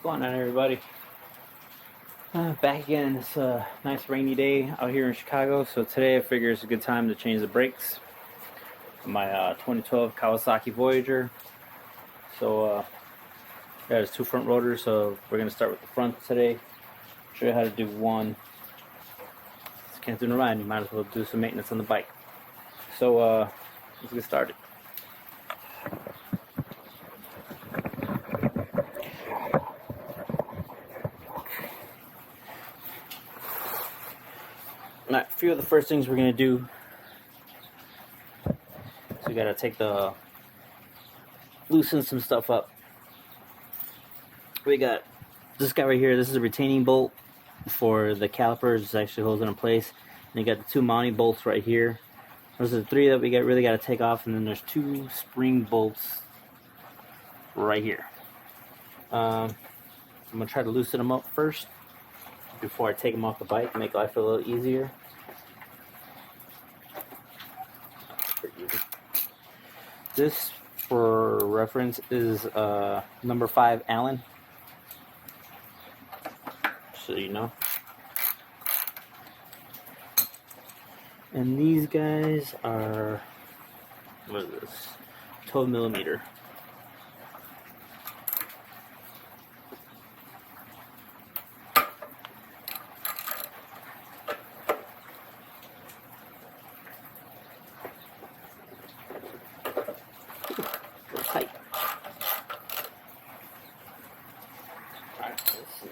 going on, everybody? Back again. It's a nice rainy day out here in Chicago, so today I figure it's a good time to change the brakes on my 2012 Kawasaki Voyager. So that has two front rotors, so we're going to start with the front today. Show you how to do one. Just can't do no riding, you might as well do some maintenance on the bike. So let's get started. Alright, a few of the first things we're going to do. So we got to take loosen some stuff up. We got this guy right here. This is a retaining bolt for the calipers. It actually holds it in place. And you got the two mounting bolts right here. Those are the three that we really got to take off. And then there's two spring bolts right here. I'm going to try to loosen them up first before I take them off the bike, make life a little easier. This, for reference, is number 5 Allen, so you know. And these guys are, what is this? 12 millimeter. Tight. Alright, let's see.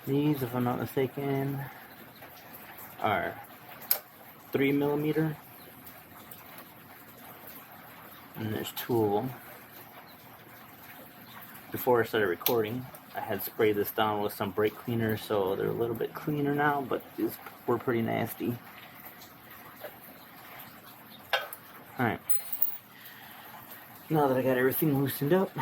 These, if I'm not mistaken, are 3 millimeter. And there's two of them. Before I started recording, I had sprayed this down with some brake cleaner, so they're a little bit cleaner now, but these were pretty nasty. Alright. Now that I got everything loosened up,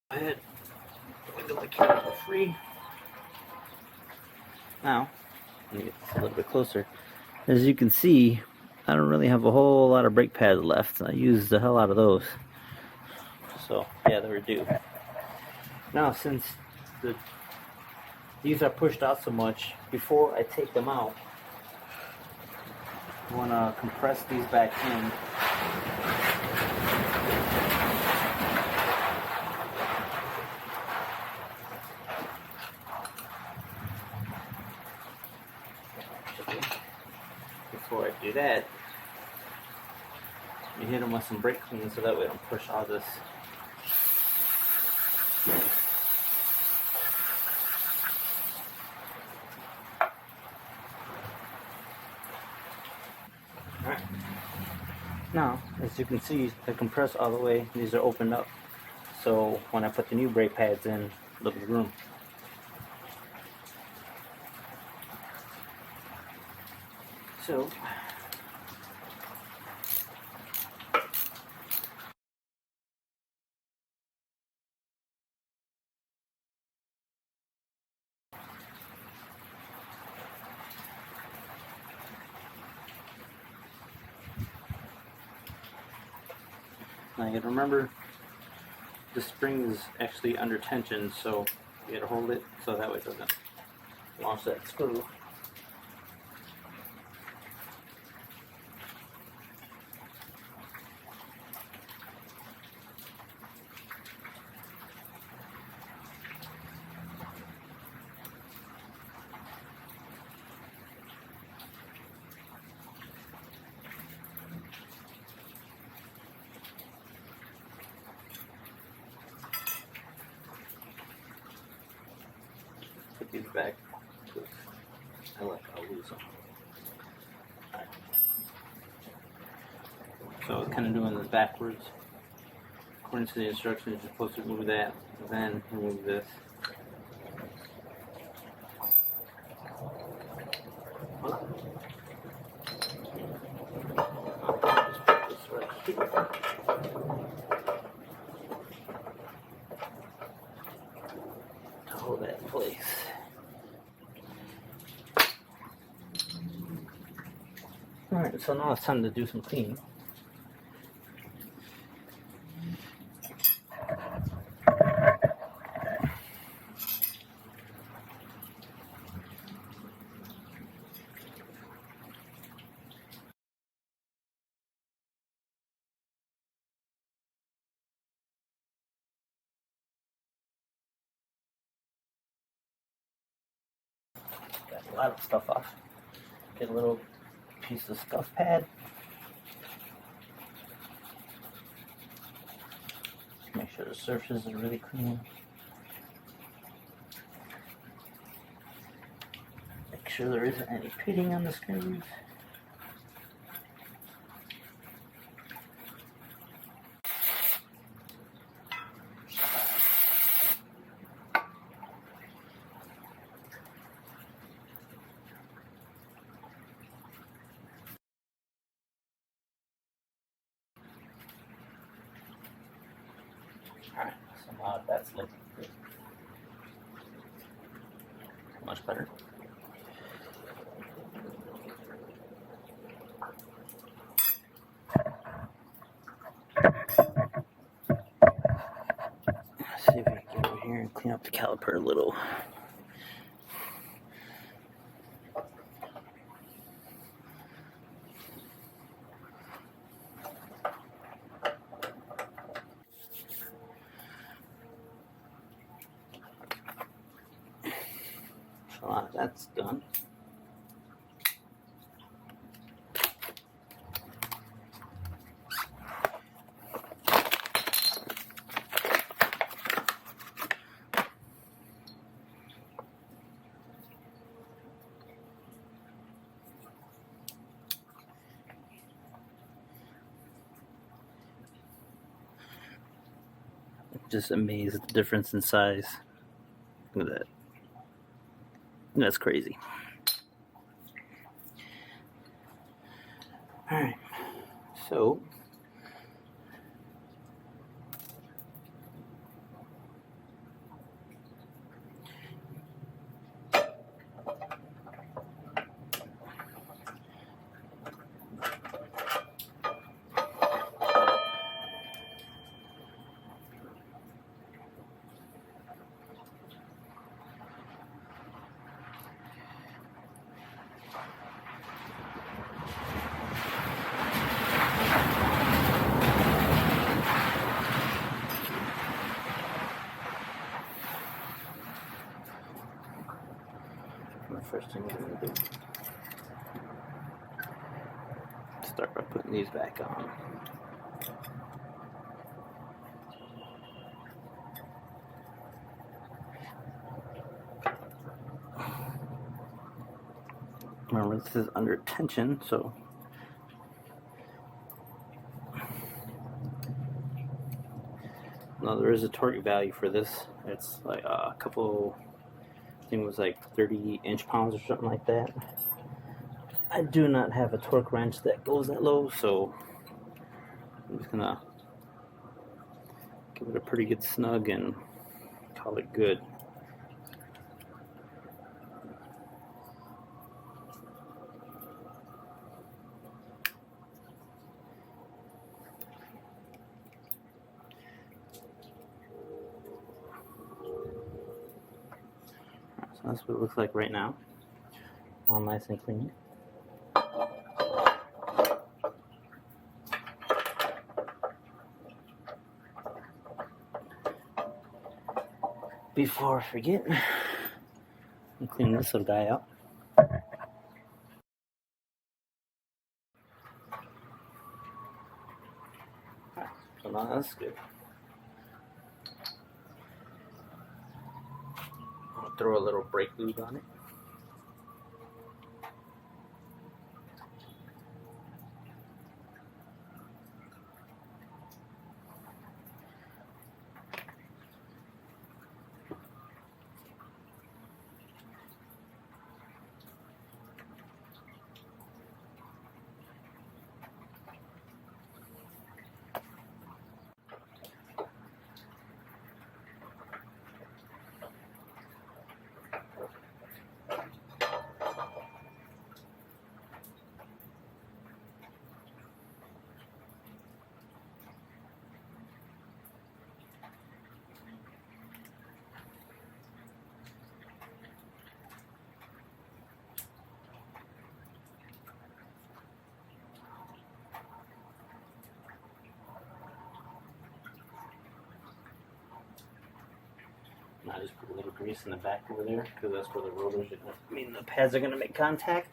I had wiggle the camera free. Now, let me get this a little bit closer. As you can see, I don't really have a whole lot of brake pads left. I used the hell out of those. So, yeah, they were due. Now, since these are pushed out so much, before I take them out, I want to compress these back in. Before I do that, you hit them with some brake clean so that way I don't push all this. Alright. Now, as you can see, they compress all the way. These are opened up. So when I put the new brake pads in, look at the room. So now you gotta remember the spring is actually under tension, so you gotta hold it so that way it doesn't launch that screw. Put these back because I'll lose them. Alright. So kind of doing this backwards. According to the instructions, you're supposed to remove that, then remove this. hold that in place. Alright, so now it's time to do some cleaning. Got a lot of stuff off. Get a little piece of scuff pad. Make sure the surfaces are really clean. Make sure there isn't any pitting on the screws. Alright, so now that's looking good. Much better. Let's see if we can get over here and clean up the caliper a little. So that's done. Just amazed at the difference in size. Look at that. That's crazy. Alright, so first thing we're going to do, start by putting these back on. Remember, this is under tension, so now there is a torque value for this. It's like a couple, I think it was like 30 inch-pounds or something like that. I do not have a torque wrench that goes that low, so I'm just gonna give it a pretty good snug and call it good. So that's what it looks like right now. All nice and clean. Before I forget, I'll clean this little guy out. Alright, so now that's good. I'll throw a little brake lube on it. I just put a little grease in the back over there because that's where the rotors are the pads are going to make contact.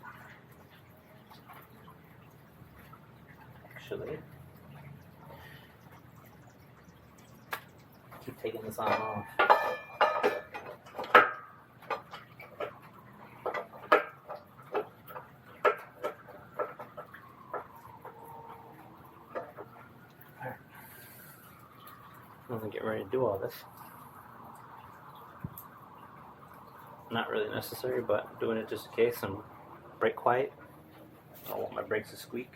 Actually, keep taking this on and off. Alright. I'm going to get ready to do all this. Not really necessary, but doing it just in case. I'm brake quiet. I don't want my brakes to squeak.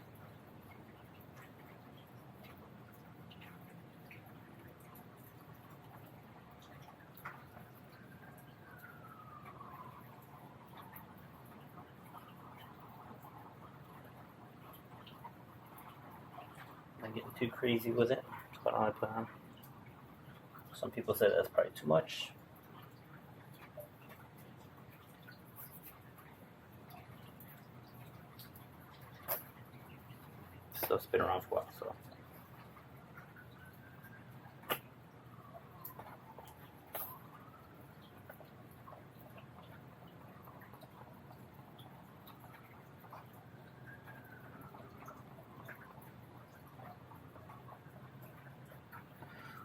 Not getting too crazy with it. That's what I want to put on. Some people say that's probably too much. Stuff's been around for a while, so.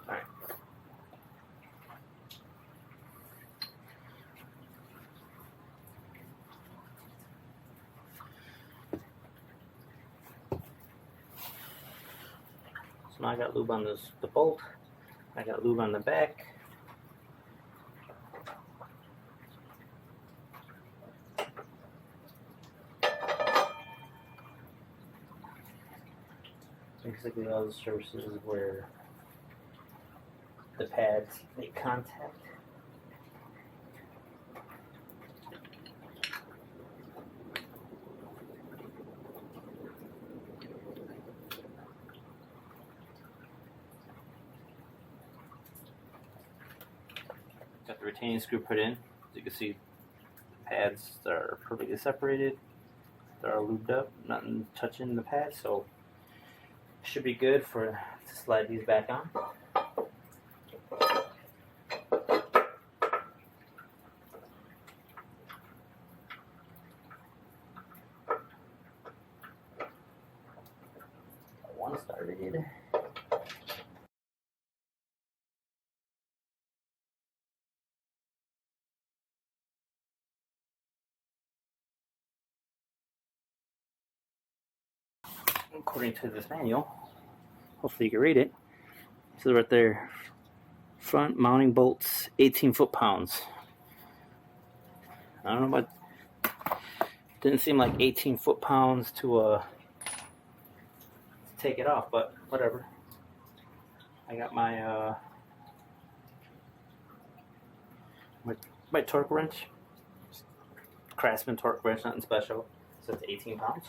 Alright. So now I got lube on the bolt. I got lube on the back. Basically all the surfaces where the pads make contact. Got the retaining screw put in. As you can see, the pads are perfectly separated. They're all lubed up, nothing touching the pads, so should be good to slide these back on. One started. According to this manual, hopefully you can read it. It says right there, front mounting bolts, 18 foot-pounds. I don't know what, didn't seem like 18 foot-pounds to take it off, but whatever. I got my my torque wrench, Craftsman torque wrench, nothing special. So it's 18 pounds.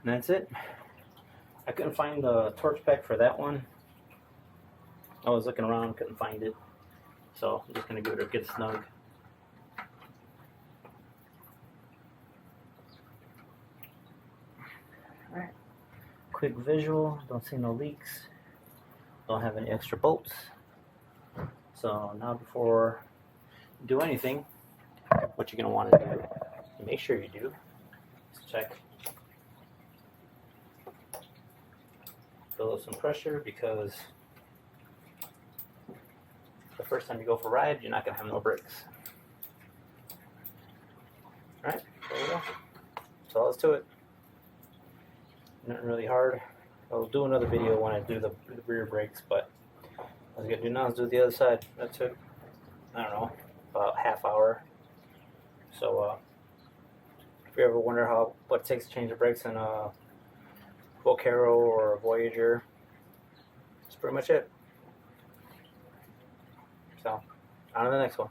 And that's it. I couldn't find the torque spec for that one. I was looking around, couldn't find it. So I'm just going to give it a good snug. Alright. Quick visual. Don't see no leaks. Don't have any extra bolts. So now before you do anything, what you're going to want to do, make sure you do, is check. Build up some pressure, because the first time you go for a ride, you're not going to have no brakes. Alright, there we go. That's all there's to it. Nothing really hard. I'll do another video when I do the rear brakes, but all I'm going to do now is do the other side. That took, I don't know, about half hour. So, if you ever wonder what it takes to change the brakes in a Vocaro or a Voyager, that's pretty much it. So, on to the next one.